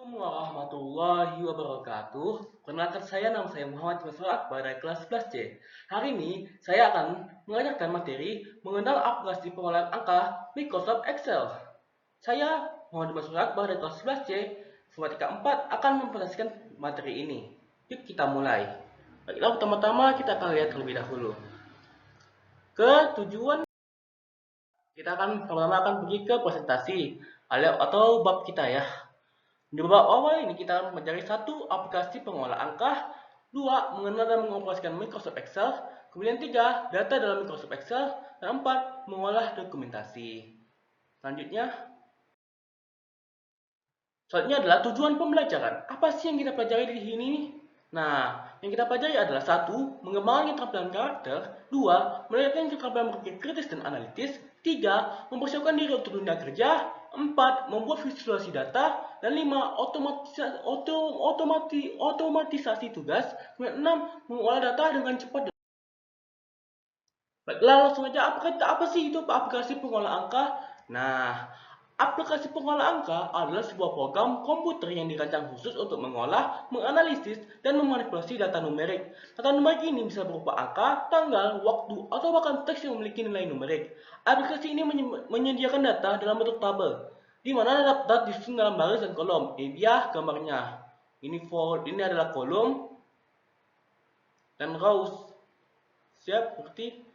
Assalamualaikum warahmatullahi wabarakatuh. Perkenalkan nama saya Muhammad Masrur Akbar dari kelas 11C. Hari ini saya akan mengajarkan materi mengenal aplikasi pengolahan angka Microsoft Excel. Saya Muhammad Masrur Akbar dari kelas 11C, Informatika 4 akan mempresentasikan materi ini. Yuk kita mulai. Baiklah, pertama-tama kita akan lihat terlebih dahulu ke tujuan. Kita akan pergi ke presentasi atau bab kita ya. Di babak awal ini kita akan mencari satu aplikasi pengolah angka, dua mengenal dan mengoperasikan Microsoft Excel, kemudian tiga data dalam Microsoft Excel, dan empat mengolah dokumentasi. Selanjutnya adalah tujuan pembelajaran. Apa sih yang kita pelajari di sini? Nah, yang kita pelajari adalah satu, mengembangkan keterampilan karakter, dua, meningkatkan keterampilan berpikir kritis dan analitis, tiga, mempersiapkan diri untuk dunia kerja, empat, membuat visualisasi data, dan lima, otomatisasi tugas, kemudian enam, mengolah data dengan cepat. Baiklah, langsung aja, apa sih itu aplikasi pengolah angka? Nah, aplikasi pengolah angka adalah sebuah program komputer yang dirancang khusus untuk mengolah, menganalisis, dan memanipulasi data numerik. Data numerik ini bisa berupa angka, tanggal, waktu, atau bahkan teks yang memiliki nilai numerik. Aplikasi ini menyediakan data dalam bentuk tabel, di mana data disusun dalam baris dan kolom. Ini dia gambarnya. Ini adalah kolom dan rows. Siap, berarti.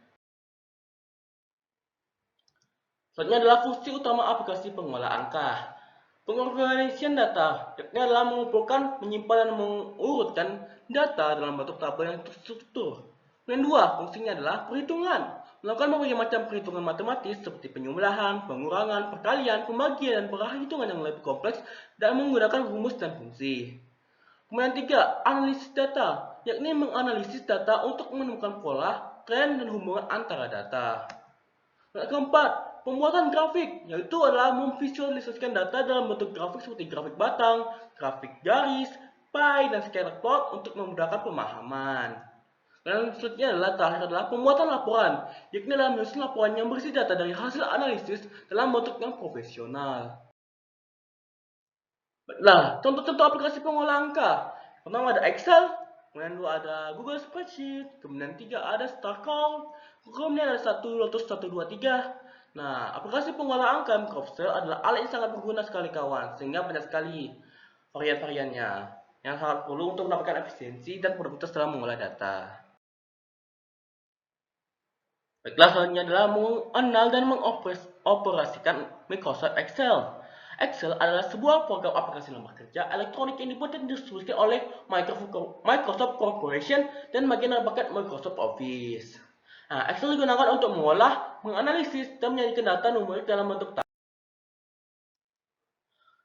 Selanjutnya adalah fungsi utama aplikasi pengolah angka. Pengorganisasian data, yakni adalah mengumpulkan, menyimpan, dan mengurutkan data dalam bentuk tabel yang terstruktur. Yang dua, fungsinya adalah perhitungan. Melakukan berbagai macam perhitungan matematis seperti penyembelahan, pengurangan, perkalian, pembagian, dan perhitungan yang lebih kompleks dan menggunakan rumus dan fungsi. Kemudian tiga, analisis data, yakni menganalisis data untuk menemukan pola, tren, dan hubungan antara data. Yang keempat, pembuatan grafik, yaitu adalah memvisualisasikan data dalam bentuk grafik seperti grafik batang, grafik garis, pie, dan scatter plot untuk memudahkan pemahaman. Dan selanjutnya adalah pembuatan laporan, yakni adalah menyusun laporan yang berisi data dari hasil analisis dalam bentuk yang profesional. Nah, contoh-contoh aplikasi pengolah angka. Pertama ada Excel, kemudian dua ada Google Spreadsheet, kemudian tiga ada StarCalc, kemudian ada 123. Nah, aplikasi pengolah angka Microsoft Excel adalah alat yang sangat berguna sekali kawan, sehingga banyak sekali varian-variannya yang sangat perlu untuk mendapatkan efisiensi dan produktivitas dalam mengolah data. Baiklah, selanjutnya adalah mengenal dan mengoperasikan Microsoft Excel. Excel adalah sebuah program aplikasi lembar kerja elektronik yang dibuat dan didistribusikan oleh Microsoft Corporation dan bagian paket Microsoft Office. Nah, Excel digunakan untuk mengolah, menganalisis, dan menyajikan data numerik dalam bentuk tabel.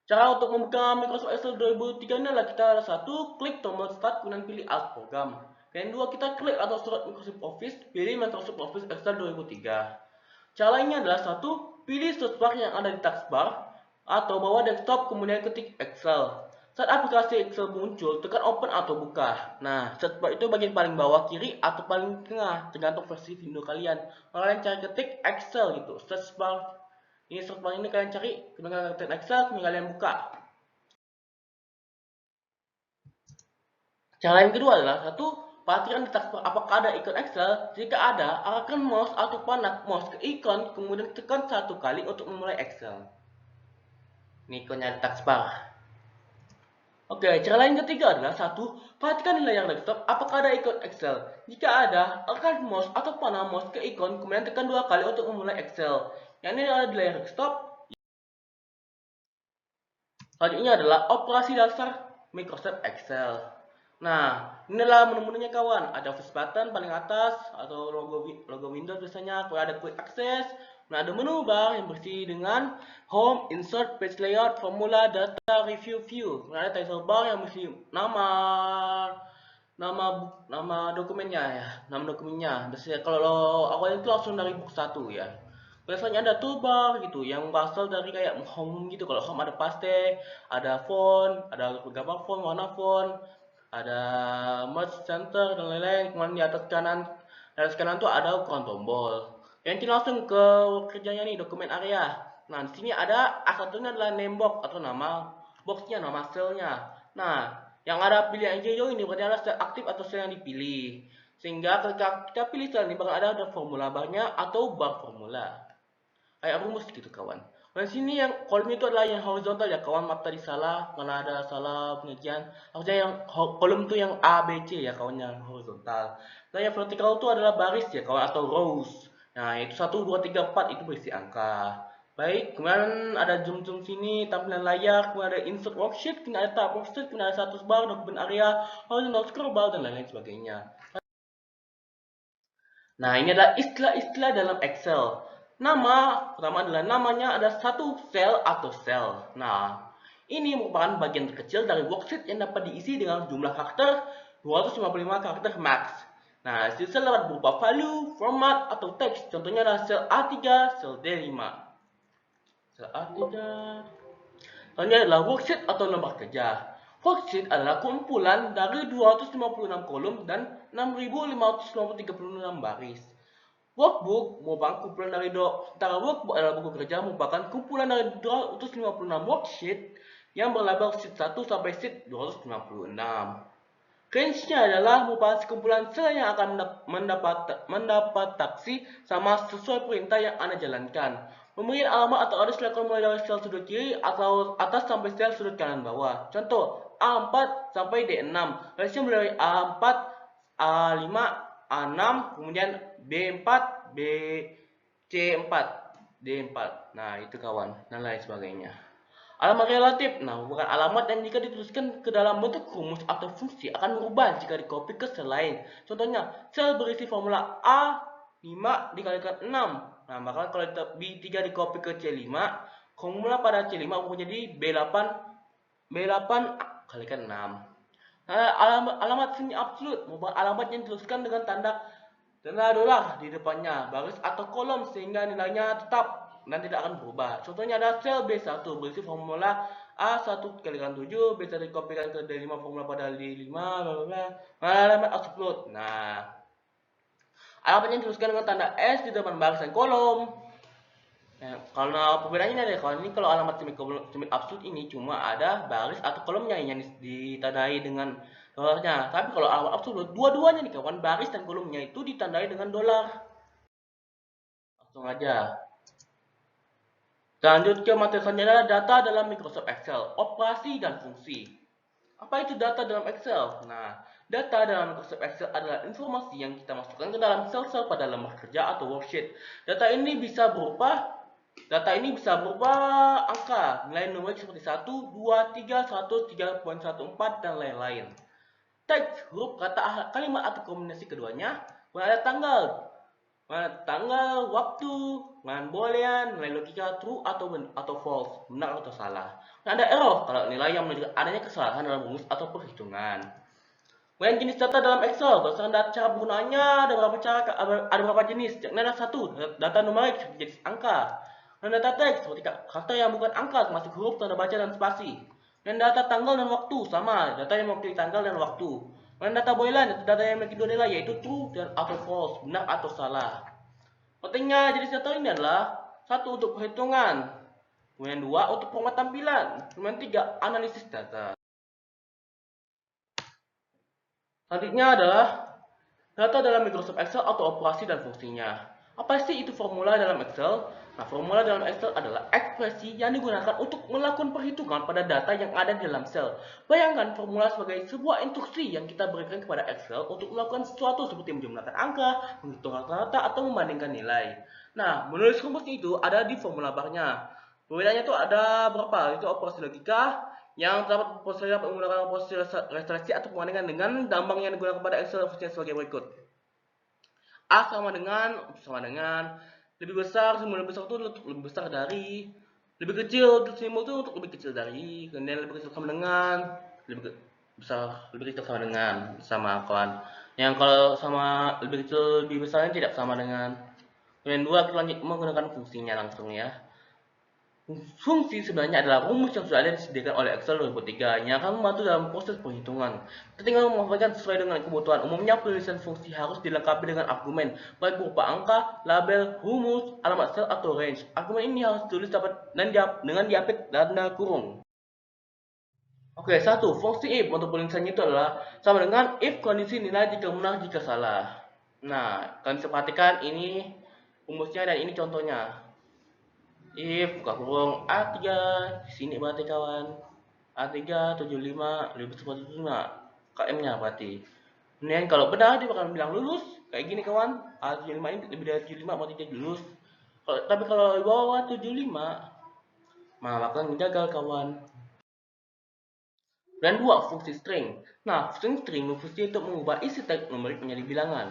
Cara untuk membuka Microsoft Excel 2003 ini adalah kita ada satu, klik tombol Start, kemudian pilih Alt Program. Yang dua, kita klik atau surat Microsoft Office, pilih Microsoft Office Excel 2003. Cara lainnya adalah satu, pilih search bar yang ada di taskbar, atau bawa desktop kemudian ketik Excel. Saat aplikasi Excel muncul, tekan Open atau buka. Nah, search bar itu bagian paling bawah kiri atau paling tengah, tergantung versi Windows kalian. Kalian cari ketik Excel gitu, search bar. Ini search bar ini kalian cari, kemudian ketik Excel, kemudian kalian buka. Cara yang kedua adalah satu, perhatikan di taskbar apakah ada ikon Excel. Jika ada, arahkan mouse atau panah mouse ke ikon, kemudian tekan satu kali untuk memulai Excel. Ini ikonnya di taskbar. Oke, cara lain ketiga adalah satu, perhatikan di layar desktop apakah ada ikon Excel. Jika ada, arahkan mouse atau panah mouse ke ikon, kemudian tekan dua kali untuk memulai Excel. Yang ini ada di layar desktop. Selanjutnya adalah operasi dasar Microsoft Excel. Nah, inilah menu-menunya kawan. Ada Office button paling atas atau logo Windows biasanya. Kalau ada Quick Access. Nah, ada menu bar yang bersih dengan Home, Insert, Page Layout, Formula, Data, Review, View. Kemudian ada title bar yang bersih nama dokumennya ya, nama dokumennya. Biasanya kalau awalnya itu langsung dari book 1 ya. Biasanya ada toolbar gitu yang berasal dari kayak home gitu. Kalau home ada paste, ada font, ada gambar font, warna font, ada merge center dan lain-lain. Kemudian di atas kanan tuh ada ukuran tombol. Yang ini langsung ke kerjanya nih, dokumen area. Nah, di sini ada A1 nya adalah name box atau nama boxnya, nama selnya. Nah, yang ada pilihan hijau ini berarti adalah sel aktif atau sel yang dipilih. Sehingga ketika kita pilih sel ini bakal ada formula barnya atau bar formula. Kayak rumus gitu kawan. Nah sini yang kolom itu adalah yang horizontal ya kawan, maaf tadi salah karena ada salah pengertian. Harusnya yang kolom itu yang A, B, C ya kawan, yang horizontal. Nah yang vertikal itu adalah baris ya kawan atau rows. Nah itu 1, 2, 3, 4 itu berisi angka. Baik, kemudian ada zoom sini, tampilan layar, kemudian ada insert worksheet, kemudian ada tab worksheet, kemudian ada status bar, dokumen area, horizontal scroll bar, dan lain-lain sebagainya. Nah, ini adalah istilah-istilah dalam Excel. Nama pertama adalah namanya ada satu sel atau sel. Nah, ini merupakan bagian terkecil dari worksheet yang dapat diisi dengan jumlah karakter 255 karakter max. Nah, sel dapat berupa value, format, atau teks. Contohnya adalah sel A3, sel D5. Sel A3. Selanjutnya adalah worksheet atau lembar kerja. Worksheet adalah kumpulan dari 256 kolom dan 6.536 baris. Workbook merupakan kumpulan dari antara workbook adalah buku kerja merupakan kumpulan dari 256 worksheet yang berlabel sheet 1 sampai sheet 256. Range-nya adalah merupakan sekumpulan sel yang akan mendapat taksi sama sesuai perintah yang Anda jalankan. Memberi alamat atau address silakan mulai dari sel sudut kiri atau atas sampai sel sudut kanan bawah. Contoh, A4 sampai D6. Range-nya mulai dari A4, A5, A6, kemudian B4, C4, D4. Nah, itu kawan, dan lain sebagainya. Alamat relatif, nah bukan alamat yang jika dituliskan ke dalam bentuk rumus atau fungsi akan berubah jika dikopi ke sel lain. Contohnya, sel berisi formula A5 dikalikan 6. Nah, maka kalau B3 dikopi ke C5, formula pada C5 menjadi B8 kalikan 6. Nah, alamat semi absolut merupakan alamat yang dituliskan dengan tanda dolar di depannya, baris atau kolom sehingga nilainya tetap dan tidak akan berubah. Contohnya ada sel B1 berisi formula A1 kalikan 7, B1 dikopikan ke D5 formula pada D5, alamat absolut. Nah, alamatnya dituliskan dengan tanda S di depan baris dan kolom. Nah, kalau perbedaannya ada, kalau alamat semi absolut ini cuma ada baris atau kolomnya yang ditandai dengan dolarnya. Tapi kalau alamat absolut, dua-duanya nih kawan, baris dan kolomnya itu ditandai dengan dolar. Langsung aja. Lanjut ke materi selanjutnya adalah data dalam Microsoft Excel, operasi dan fungsi. Apa itu data dalam Excel? Nah, data dalam Microsoft Excel adalah informasi yang kita masukkan ke dalam sel-sel pada lembar kerja atau worksheet. Data ini bisa berupa angka, nilai numerik seperti 1, 2, 3, 1, 3.14, dan lain-lain. Teks, huruf, kata, kalimat, atau kombinasi keduanya. Kemudian ada tanggal, waktu, boolean, nilai logika true atau false, benar atau salah. Nah, ada error kalau nilai yang menunjukkan adanya kesalahan dalam rumus atau perhitungan. Kemudian jenis data dalam Excel, berdasarkan cara penggunaannya ada beberapa jenis. Yang ada satu, data numerik seperti jenis angka. Dan data teks seperti kata yang bukan angka termasuk huruf, tanda baca, dan spasi. Dan data tanggal dan waktu sama, data yang mewakili tanggal dan waktu. Dan data boolean, data yang memiliki dua nilai yaitu true dan atau false, benar atau salah. Pentingnya jenis data ini adalah satu untuk perhitungan, kemudian dua untuk format tampilan, kemudian tiga analisis data. Selanjutnya adalah data dalam Microsoft Excel atau operasi dan fungsinya. Apa sih itu formula dalam Excel? Nah, formula dalam Excel adalah ekspresi yang digunakan untuk melakukan perhitungan pada data yang ada di dalam sel. Bayangkan formula sebagai sebuah instruksi yang kita berikan kepada Excel untuk melakukan sesuatu seperti menjumlahkan angka, menghitung rata-rata, atau membandingkan nilai. Nah, menulis rumus itu ada di formula barnya. Perbedaannya itu ada berapa? Itu operasi logika, yang terdapat menggunakan operasi restorasi atau perbandingan dengan tambang yang digunakan pada Excel fungsinya sebagai berikut. A sama dengan lebih besar, simbol lebih besar itu untuk lebih besar dari, lebih kecil simbol itu untuk lebih kecil dari, kemudian lebih kecil sama dengan, lebih kecil sama dengan, sama kawan. Yang kalau sama lebih kecil lebih besarnya tidak sama dengan. Kemudian dua, kita lanjut menggunakan fungsinya langsung ya. Fungsi sebenarnya adalah rumus yang sudah ada disediakan oleh Excel 2003 yang akan membantu dalam proses perhitungan. Kita tinggal memanfaatkan sesuai dengan kebutuhan. Umumnya penulisan fungsi harus dilengkapi dengan argumen, baik berupa angka, label, rumus, alamat sel, atau range. Argumen ini harus ditulis dengan diapit tanda kurung. Oke, satu, fungsi if untuk penulisannya itu adalah sama dengan if kondisi nilai jika benar jika salah. Nah, kalian bisa perhatikan ini rumusnya dan ini contohnya. If buka kurung A3, di sini berarti kawan. A3 75 lebih cepat 75 KM-nya berarti. Kemudian kalau benar dia bakal bilang lulus, kayak gini kawan. A75 ini lebih dari 75 berarti dia lulus. Tapi kalau di bawah 75, maka bakal gagal kawan. Dan dua, fungsi string. Nah, fungsi string berfungsi untuk mengubah isi teks numerik menjadi bilangan.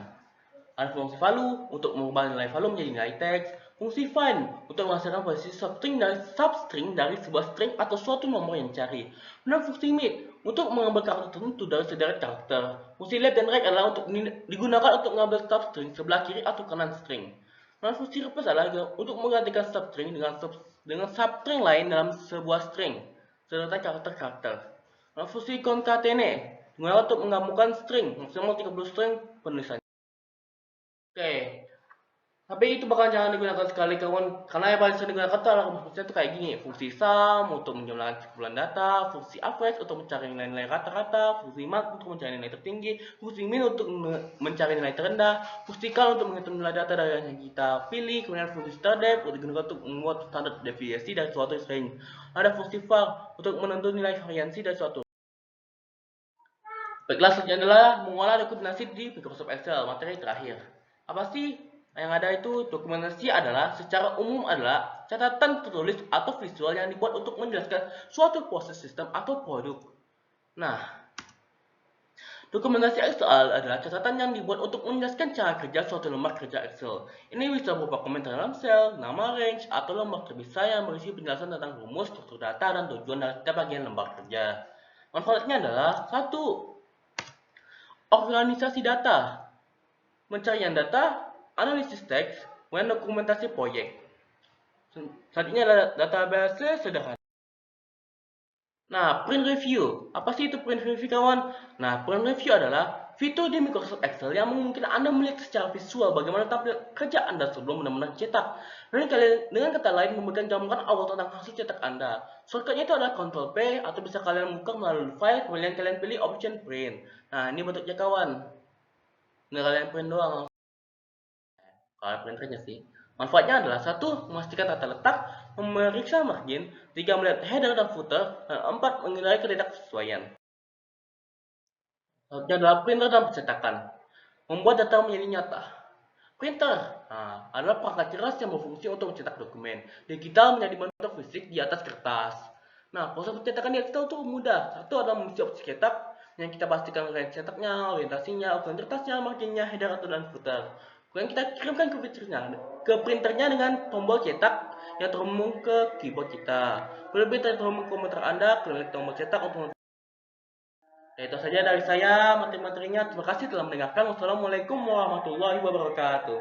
Ada fungsi value untuk mengubah nilai value menjadi nilai teks. Fungsi find untuk menghasilkan posisi substring dari sebuah string atau suatu nomor yang dicari. Dan fungsi mid untuk mengambil karakter tertentu dari sederet karakter. Fungsi left dan right adalah untuk digunakan untuk mengambil substring sebelah kiri atau kanan string. Dan fungsi replace adalah untuk menggantikan substring dengan substring lain dalam sebuah string serta karakter-karakter. Nah, fungsi concatenate digunakan untuk menggabungkan string maksimal 30 string penulisan. Oke, tapi itu bakal jangan digunakan sekali kawan, karena yang paling sering digunakan itu adalah fungsinya itu kayak gini. Fungsi sum untuk menjumlahkan kumpulan data, fungsi average untuk mencari nilai-nilai rata-rata, fungsi max untuk mencari nilai tertinggi, fungsi min untuk mencari nilai terendah, fungsi cal untuk menghitung nilai data dari yang kita pilih, kemudian fungsi stardep untuk digunakan untuk membuat standar deviasi dari suatu range. Ada fungsi var untuk menentukan nilai variansi dari suatu. Baiklah, selanjutnya adalah mengolah dokumentasi di Microsoft Excel, materi terakhir. Apa sih yang ada itu? Dokumentasi adalah secara umum adalah catatan tertulis atau visual yang dibuat untuk menjelaskan suatu proses sistem atau produk. Nah, dokumentasi Excel adalah catatan yang dibuat untuk menjelaskan cara kerja suatu lembar kerja Excel. Ini bisa berupa komentar dalam sel, nama range, atau lembar terpisah yang berisi penjelasan tentang rumus, struktur data, dan tujuan dari setiap bagian lembar kerja. Manfaatnya adalah satu, organisasi data, pencarian data, analisis teks, dan dokumentasi proyek. Selanjutnya adalah database sederhana. Nah, print review. Apa sih itu print review kawan? Nah, print review adalah fitur di Microsoft Excel yang memungkinkan Anda melihat secara visual bagaimana tampil kerja Anda sebelum benar-benar cetak. Dengan kata lain, memberikan gambaran awal tentang hasil cetak Anda. Shortcutnya itu adalah Ctrl P atau bisa kalian buka melalui file, kemudian kalian pilih option print. Nah, ini bentuknya kawan. Nggak kalian print doang. Kalau printernya sih. Manfaatnya adalah satu, memastikan tata letak, memeriksa margin, tiga, melihat header dan footer, dan empat, menilai ketidaksesuaian. Selanjutnya adalah printer dan percetakan. Membuat data menjadi nyata. Printer adalah perangkat keras yang berfungsi untuk mencetak dokumen digital menjadi bentuk fisik di atas kertas. Nah, proses pencetakan di Excel itu mudah. Satu adalah mengisi opsi cetak yang kita pastikan range cetaknya, orientasinya, ukuran kertasnya, marginnya, header atau dan footer. Kemudian kita kirimkan ke printernya dengan tombol cetak yang terhubung ke keyboard kita. Lebih terhubung ke komputer Anda, klik tombol cetak untuk. Ya, itu saja dari saya materi-materinya. Terima kasih telah mendengarkan. Wassalamualaikum warahmatullahi wabarakatuh.